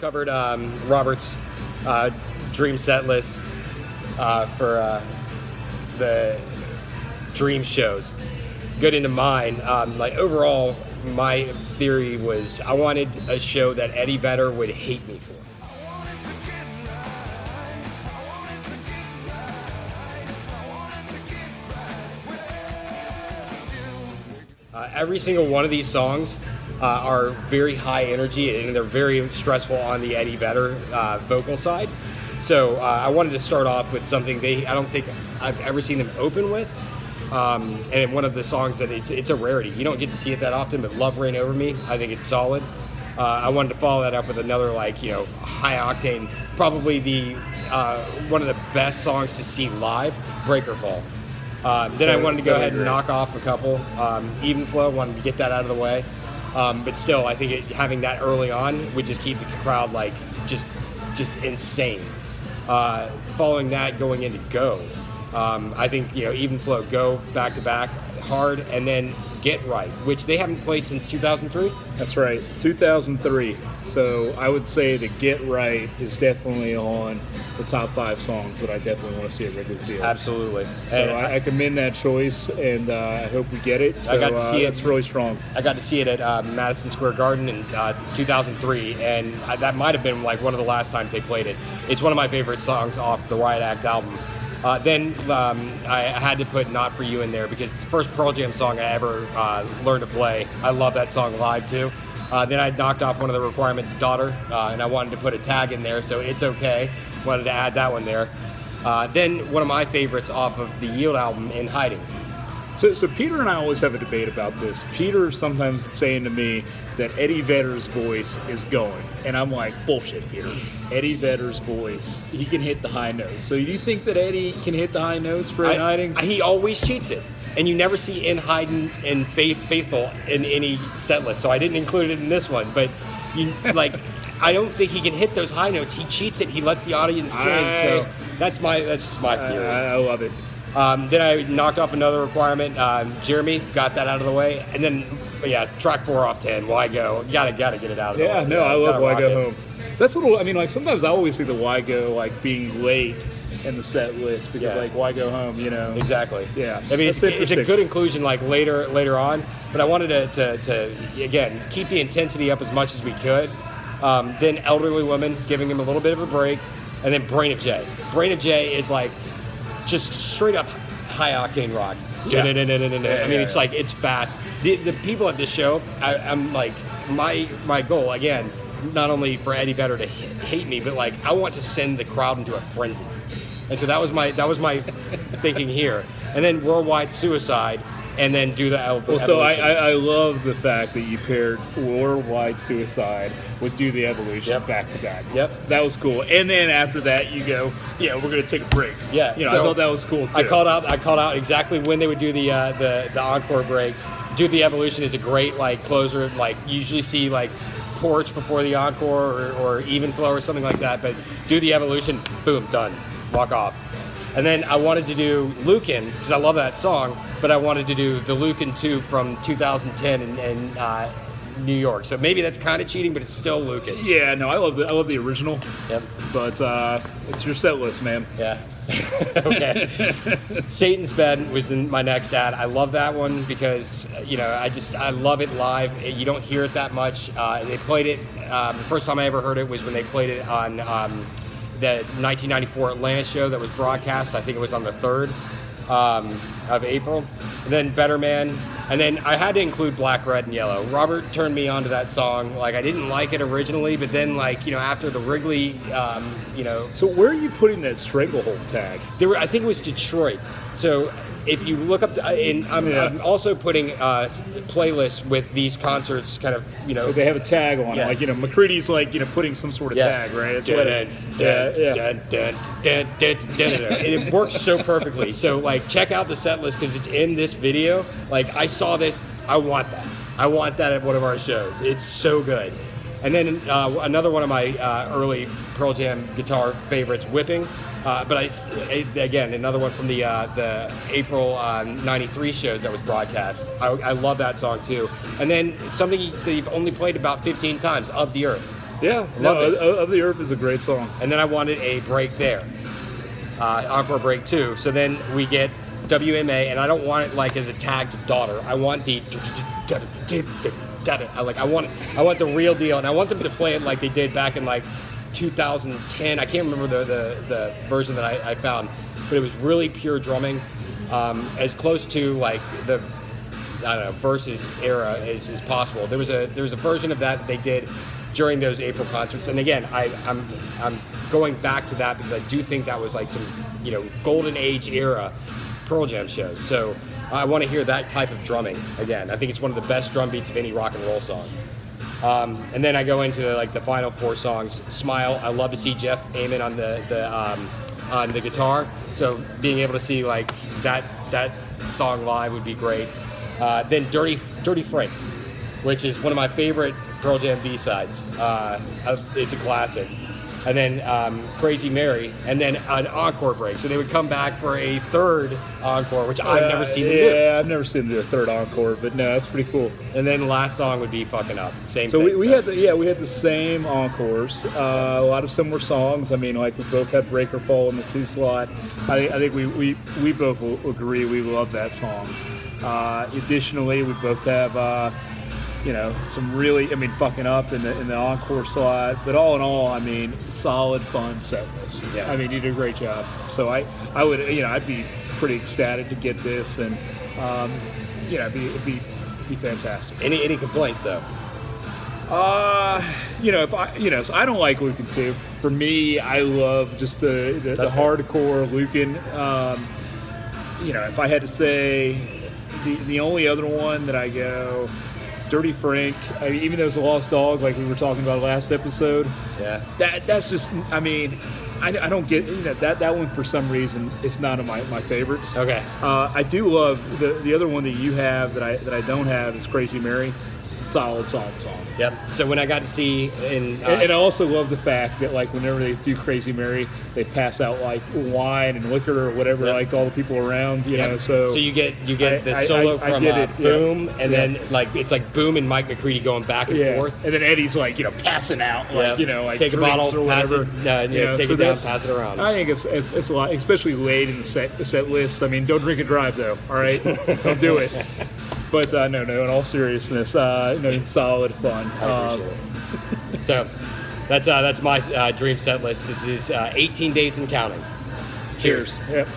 covered Robert's dream set list for the dream shows. Good into mine. Like overall, my theory was I wanted a show that Eddie Vedder would hate me for. Every single one of these songs are very high energy and they're very stressful on the Eddie Vedder vocal side. So I wanted to start off with something I don't think I've ever seen them open with. And one of the songs that it's a rarity. You don't get to see it that often, but Love Reign Over Me, I think it's solid. I wanted to follow that up with another high octane, probably the one of the best songs to see live, Breaker Fall. Then I wanted to go ahead and knock off a couple. Even Flow, wanted to get that out of the way. But still, I think having that early on would just keep the crowd just insane. Following that, going into Go. I think Even Flow, Go back to back hard, and then Get Right, which they haven't played since 2003. That's right, 2003. So I would say that Get Right is definitely on the top 5 songs that I definitely want to see at Wrigley Field. Absolutely. So I commend that choice, and I hope we get it. So, I got to see it. It's really strong. I got to see it at Madison Square Garden in 2003, and that might have been one of the last times they played it. It's one of my favorite songs off the Riot Act album. Then I had to put Not For You in there because it's the first Pearl Jam song I ever learned to play. I love that song live too. Then I knocked off one of the requirements, Daughter, and I wanted to put a tag in there, so It's Okay. Wanted to add that one there. Then one of my favorites off of the Yield album, In Hiding. So Peter and I always have a debate about this. Peter sometimes saying to me that Eddie Vedder's voice is going. And I'm like, bullshit, Peter. Eddie Vedder's voice, he can hit the high notes. So do you think that Eddie can hit the high notes for In Hiding? He always cheats it. And you never see In Hiding and Faithful in any set list. So I didn't include it in this one. But I don't think he can hit those high notes. He cheats it. He lets the audience sing. So that's just my theory. I love it. Then I knocked off another requirement. Jeremy got that out of the way, and then track 4 off 10. Why Go? You gotta get it out of the way. Yeah, no, I love Why Go Home. That's sometimes I always see the Why Go being late in the set list because Why Go Home, Exactly. Yeah, I mean it's a good inclusion later on, but I wanted to again keep the intensity up as much as we could. Then Elderly Woman, giving him a little bit of a break, and then Brain of Jay. Brain of Jay is just straight up high octane rock. Yeah. I mean, it's fast. The people at this show, I'm my goal again, not only for Eddie Vedder to hate me, but I want to send the crowd into a frenzy. And so that was my thinking here. And then Worldwide Suicide, and then do the Evolution. So I love the fact that you paired Worldwide Suicide with Do the Evolution back to back. Yep. That was cool. And then after that you go, we're gonna take a break. Yeah. I thought that was cool too. I called out exactly when they would do the encore breaks. Do the Evolution is a great closer. You usually see Porch before the encore or Even Flow or something like that. But Do the Evolution, boom, done. Walk off. And then I wanted to do Lukin, because I love that song, but I wanted to do the Lukin 2 from 2010 in New York. So maybe that's kind of cheating, but it's still Lukin. Yeah, no, I love the original. Yep. But it's your set list, man. Yeah. Okay. Satan's Bed was my next ad. I love that one because, I love it live. You don't hear it that much. They played it, the first time I ever heard it was when they played it on the 1994 Atlanta show that was broadcast. I think it was on the 3rd of April. And then Better Man. And then I had to include Black, Red, and Yellow. Robert turned me on to that song. I didn't like it originally, but then after the Wrigley, So where are you putting that Stranglehold tag? I think it was Detroit. So if you look up, I'm also putting playlists with these concerts kind of, They have a tag on it. McCready's putting some sort of tag, right? That's it works so perfectly. So check out the set list because it's in this video. I saw this, I want that. I want that at one of our shows. It's so good. And then another one of my early Pearl Jam guitar favorites, Whipping. But again, another one from the April '93 shows that was broadcast. I love that song too. And then something that you've only played about 15 times, Of the Earth. Yeah, Love it. Of the Earth is a great song. And then I wanted a break there, encore break too. So then we get WMA, and I don't want it like as a tag to Daughter. I want the I want the real deal, and I want them to play it like they did back in like 2010. I can't remember the version that I found, but it was really pure drumming, as close to like the Versus era as possible. There was a version of that they did during those April concerts, and again, I'm going back to that because I do think that was like some golden age era Pearl Jam shows. So I want to hear that type of drumming again. I think it's one of the best drum beats of any rock and roll song. And then I go into the final 4 songs. Smile. I love to see Jeff Ament on the guitar. So being able to see like that song live would be great. Then Dirty Frank, which is one of my favorite Pearl Jam B-sides. It's a classic. And then Crazy Mary, and then an encore break. So they would come back for a third encore, which I've never seen them do. Yeah, I've never seen them do a third encore, but no, that's pretty cool. And then the last song would be Fucking Up. Same so thing. We had the same encores, a lot of similar songs. I mean, like we both had Breaker Fall in the 2 slot. I think we both will agree we love that song. Additionally, we both have some really, Fucking Up in the encore slot. But all in all, solid, fun set list. Yeah. You did a great job. So I would, I'd be pretty ecstatic to get this, and it'd be fantastic. Any complaints though? So I don't like Lucan 2. For me, I love just the hardcore Lucan. If I had to say the only other one that I go, Dirty Frank, even though it's a lost dog, like we were talking about last episode. Yeah. That's just, I don't get that one for some reason. It's not of my favorites. Okay. I do love the other one that you have that I don't have is Crazy Mary. Solid song. Yep. So when I got to see and I also love the fact that like whenever they do Crazy Mary, they pass out like wine and liquor or whatever, Yep. like all the people around, you know. So you get the solo from Boom, and then like it's like Boom and Mike McCready going back and forth, and then Eddie's like passing out, like like take a bottle, or whatever, take it down, pass it around. I think it's a lot, especially late in the set list. Don't drink and drive though. All right, don't do it. But no. In all seriousness, solid fun. I appreciate it. So that's my dream set list. This is 18 days and counting. Cheers. Yep.